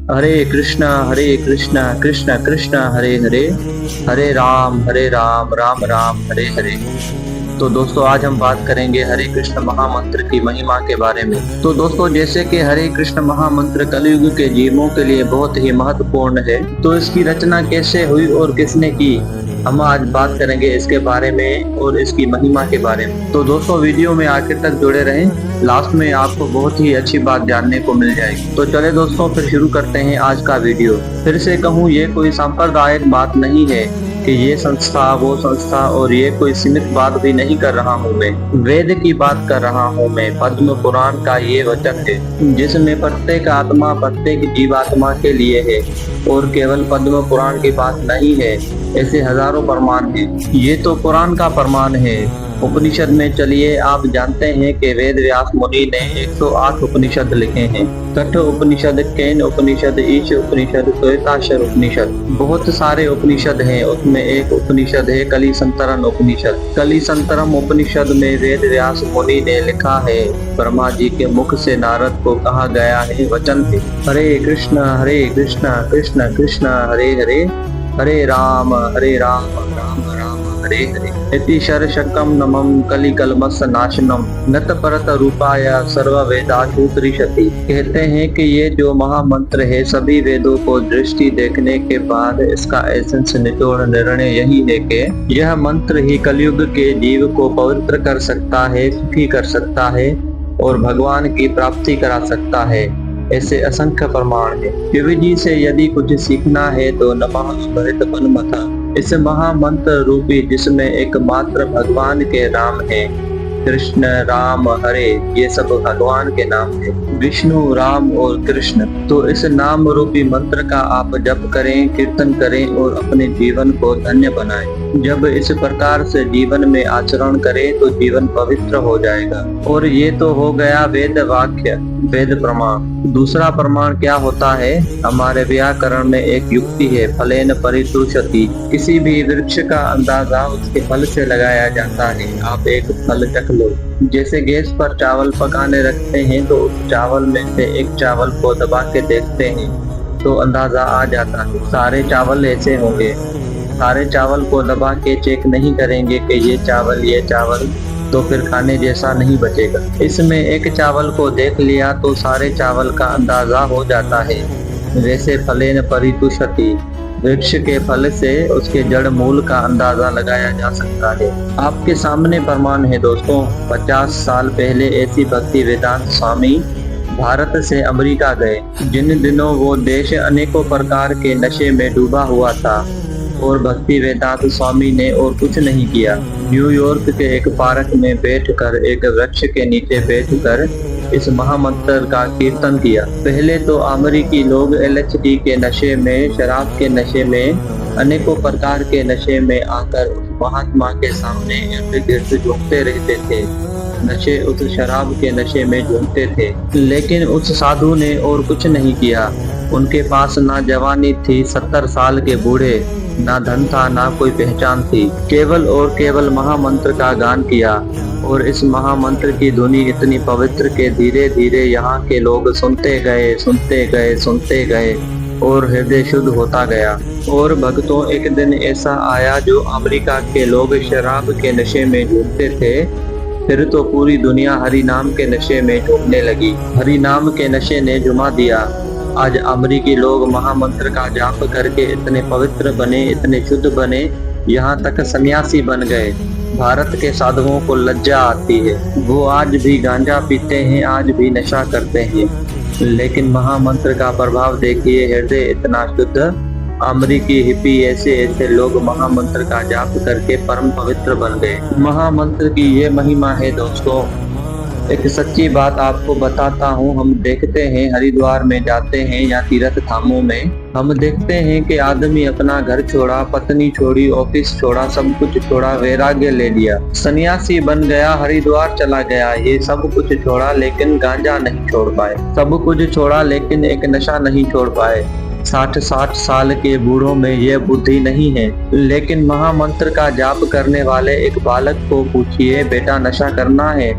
हरे कृष्णा कृष्ण कृष्ण हरे हरे, हरे राम राम राम हरे हरे। तो दोस्तों आज हम बात करेंगे हरे कृष्ण महामंत्र की महिमा के बारे में। तो दोस्तों जैसे कि हरे कृष्ण महामंत्र कलयुग के जीवों के लिए बहुत ही महत्वपूर्ण है, तो इसकी रचना कैसे हुई और किसने की, हम आज बात करेंगे इसके बारे में और इसकी महिमा के बारे में। तो दोस्तों वीडियो में आखिर तक जुड़े रहें, लास्ट में आपको बहुत ही अच्छी बात जानने को मिल जाएगी। तो चले दोस्तों फिर शुरू करते हैं आज का वीडियो। फिर से कहूँ, ये कोई सांप्रदायिक बात नहीं है कि ये संस्था वो संस्था, और ये कोई सीमित बात भी नहीं कर रहा हूँ मैं, वेद की बात कर रहा हूँ मैं। पद्म पुराण का ये वचन है जिसमें प्रत्येक आत्मा प्रत्येक जीवात्मा के लिए है, और केवल पद्म पुराण की बात नहीं है, ऐसे हजारों प्रमाण हैं। ये तो पुराण का प्रमाण है। उपनिषद में चलिए, आप जानते हैं कि वेद व्यास मुनि ने 108 उपनिषद लिखे हैं। कठ उपनिषद, केन उपनिषद, ईश उपनिषद, श्वेताक्षर उपनिषद, बहुत सारे उपनिषद हैं। उसमें एक उपनिषद है कली संतरण उपनिषद। कली संतरम उपनिषद में वेद व्यास मुनि ने लिखा है, ब्रह्मा जी के मुख से नारद को कहा गया है वचन है, हरे कृष्ण कृष्ण कृष्ण हरे हरे, हरे राम राम राम हरे हरे। इति शरशकम नमम कलिकलमस नाशनम नत परत रूपाय सर्व वेदाशु त्रिशति। कहते हैं कि ये जो महामंत्र है, सभी वेदों को दृष्टि देखने के बाद इसका एसेंस निचोड़ निर्णय यही है कि यह मंत्र ही कलयुग के जीव को पवित्र कर सकता है, सुखी कर सकता है और भगवान की प्राप्ति करा सकता है। ऐसे असंख्य प्रमाण है। शिव जी से यदि कुछ सीखना है तो नमः स्मृत मन्मथा, इस महामंत्र रूपी जिसमें एकमात्र भगवान के नाम है। कृष्ण राम हरे, ये सब भगवान के नाम है, विष्णु राम और कृष्ण। तो इस नाम रूपी मंत्र का आप जप करें, कीर्तन करें और अपने जीवन को धन्य बनाएं। जब इस प्रकार से जीवन में आचरण करें तो जीवन पवित्र हो जाएगा। और ये तो हो गया वेद वाक्य, वेद प्रमाण। दूसरा प्रमाण क्या होता है? हमारे व्याकरण में एक युक्ति है, फलेन परितुष्यति। किसी भी वृक्ष का अंदाजा उसके फल से लगाया जाता है। आप एक फल चख लो। जैसे गैस पर चावल पकाने रखते हैं तो उस चावल में से एक चावल को दबा के देखते हैं तो अंदाजा आ जाता है सारे चावल ऐसे होंगे। सारे चावल को दबा के चेक नहीं करेंगे कि ये चावल, तो फिर खाने जैसा नहीं बचेगा। इसमें एक चावल को देख लिया तो सारे चावल का अंदाजा हो जाता है। वैसे फलेन परितुष्यति, वृक्ष के फल से उसके जड़ मूल का अंदाजा लगाया जा सकता है। आपके सामने प्रमाण है दोस्तों। 50 साल पहले ऐसी भक्ति वेदांत स्वामी भारत से अमेरिका गए, जिन दिनों वो देश अनेकों प्रकार के नशे में डूबा हुआ था, और भक्ति वेदांत स्वामी ने और कुछ नहीं किया। न्यूयॉर्क के एक पार्क में बैठकर, एक वृक्ष के नीचे बैठकर इस महामंत्र का कीर्तन किया। पहले तो अमेरिकी लोग LSD के नशे में, शराब के नशे में, अनेकों प्रकार के नशे में आकर उस महात्मा के सामने इर्द गिर्द झूमते रहते थे। नशे उस शराब के नशे में झूमते थे, लेकिन उस साधु ने और कुछ नहीं किया। उनके पास ना जवानी थी, 70 साल के बूढ़े, ना धन था, ना कोई पहचान थी। केवल और केवल महामंत्र का गान किया, और इस महामंत्र की ध्वनि इतनी पवित्र के धीरे धीरे यहाँ के लोग सुनते गए और हृदय शुद्ध होता गया। और भक्तों, एक दिन ऐसा आया जो अमेरिका के लोग शराब के नशे में डूबते थे, फिर तो पूरी दुनिया हरि नाम के नशे में डूबने लगी। हरि नाम के नशे ने जुमा दिया। आज अमेरिकी लोग महामंत्र का जाप करके इतने पवित्र बने, इतने शुद्ध बने, यहाँ तक सन्यासी बन गए। भारत के साधुओं को लज्जा आती है। वो आज भी गांजा पीते हैं, आज भी नशा करते हैं, लेकिन महामंत्र का प्रभाव देखिए, हृदय इतना शुद्ध। अमेरिकी हिप्पी ऐसे लोग महामंत्र का जाप करके परम पवित्र बन गए। महामंत्र की ये महिमा है दोस्तों। एक सच्ची बात आपको बताता हूँ। हम देखते हैं, हरिद्वार में जाते हैं या तीर्थ धामों में, हम देखते हैं कि आदमी अपना घर छोड़ा, पत्नी छोड़ी, ऑफिस छोड़ा, सब कुछ छोड़ा, वैराग्य ले लिया, सन्यासी बन गया, हरिद्वार चला गया। ये सब कुछ छोड़ा लेकिन गांजा नहीं छोड़ पाए। सब कुछ छोड़ा लेकिन एक नशा नहीं छोड़ पाए। 60 साल के बूढ़ों में यह बुद्धि नहीं है। लेकिन महामंत्र का जाप करने वाले एक बालक को पूछिए, बेटा नशा करना है?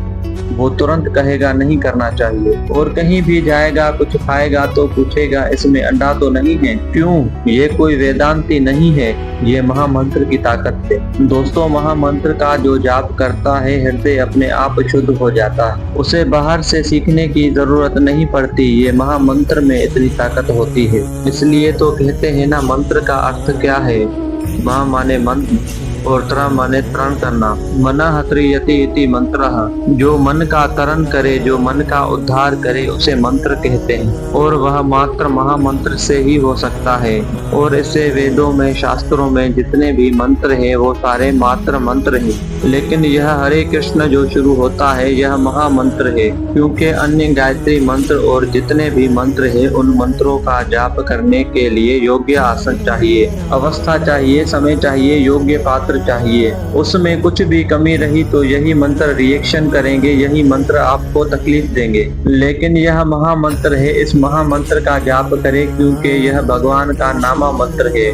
वो तुरंत कहेगा नहीं करना चाहिए। और कहीं भी जाएगा, कुछ खाएगा तो पूछेगा इसमें अंडा तो नहीं है। क्यों? ये कोई वेदांती नहीं है, ये महामंत्र की ताकत है। दोस्तों, महामंत्र का जो जाप करता है हृदय अपने आप शुद्ध हो जाता है, उसे बाहर से सीखने की जरूरत नहीं पड़ती। ये महामंत्र में इतनी ताकत होती है। इसलिए तो कहते हैं ना, मंत्र का अर्थ क्या है? महा माने मंत्र और त्र माने तरण करना। मना हत्रियति इति मंत्रः। जो मन का तरण करे, जो मन का उद्धार करे, उसे मंत्र कहते हैं। और वह मात्र महामंत्र से ही हो सकता है। और इसे वेदों में, शास्त्रों में जितने भी मंत्र हैं वो सारे मात्र मंत्र हैं। लेकिन यह हरे कृष्ण जो शुरू होता है यह महामंत्र है, क्योंकि अन्य गायत्री मंत्र और जितने भी मंत्र हैं उन मंत्रों का जाप करने के लिए योग्य आसन चाहिए, अवस्था चाहिए, समय चाहिए, योग्य पात्र चाहिए। उसमें कुछ भी कमी रही तो यही मंत्र रिएक्शन करेंगे, यही मंत्र आपको तकलीफ देंगे। लेकिन यह महामंत्र है, इस महामंत्र का जाप करें, क्योंकि यह भगवान का नामा मंत्र है,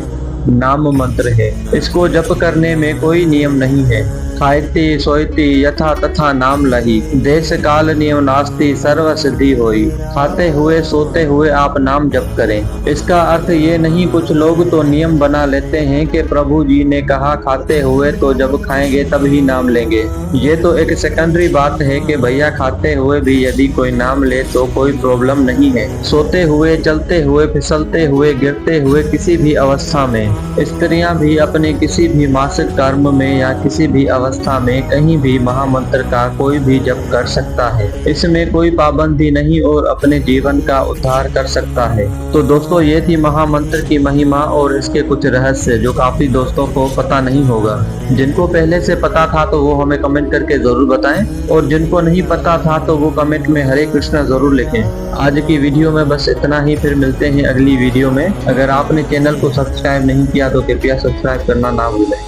नाम मंत्र है। इसको जप करने में कोई नियम नहीं है। खायति सोयति यथा तथा नाम लही, देश काल नियम नास्ति सर्व सिद्धि होई। खाते हुए सोते हुए आप नाम जप करें। इसका अर्थ ये नहीं, कुछ लोग तो नियम बना लेते हैं कि प्रभु जी ने कहा खाते हुए, तो जब खाएंगे तब ही नाम लेंगे। ये तो एक सेकेंडरी बात है कि भैया खाते हुए भी यदि कोई नाम ले तो कोई प्रॉब्लम नहीं है। सोते हुए, चलते हुए, फिसलते हुए, गिरते हुए, किसी भी अवस्था में स्त्रियां भी अपने किसी भी मासिक कर्म में या किसी भी अवस्था में कहीं भी महामंत्र का कोई भी जप कर सकता है। इसमें कोई पाबंदी नहीं और अपने जीवन का उद्धार कर सकता है। तो दोस्तों, ये थी महामंत्र की महिमा और इसके कुछ रहस्य जो काफी दोस्तों को पता नहीं होगा। जिनको पहले से पता था तो वो हमें कमेंट करके जरूर बताएं, और जिनको नहीं पता था तो वो कमेंट में हरे कृष्णा जरूर लिखें। आज की वीडियो में बस इतना ही, फिर मिलते हैं अगली वीडियो में। अगर आपने चैनल को सब्सक्राइब नहीं किया तो कृपया सब्सक्राइब करना ना भूलें।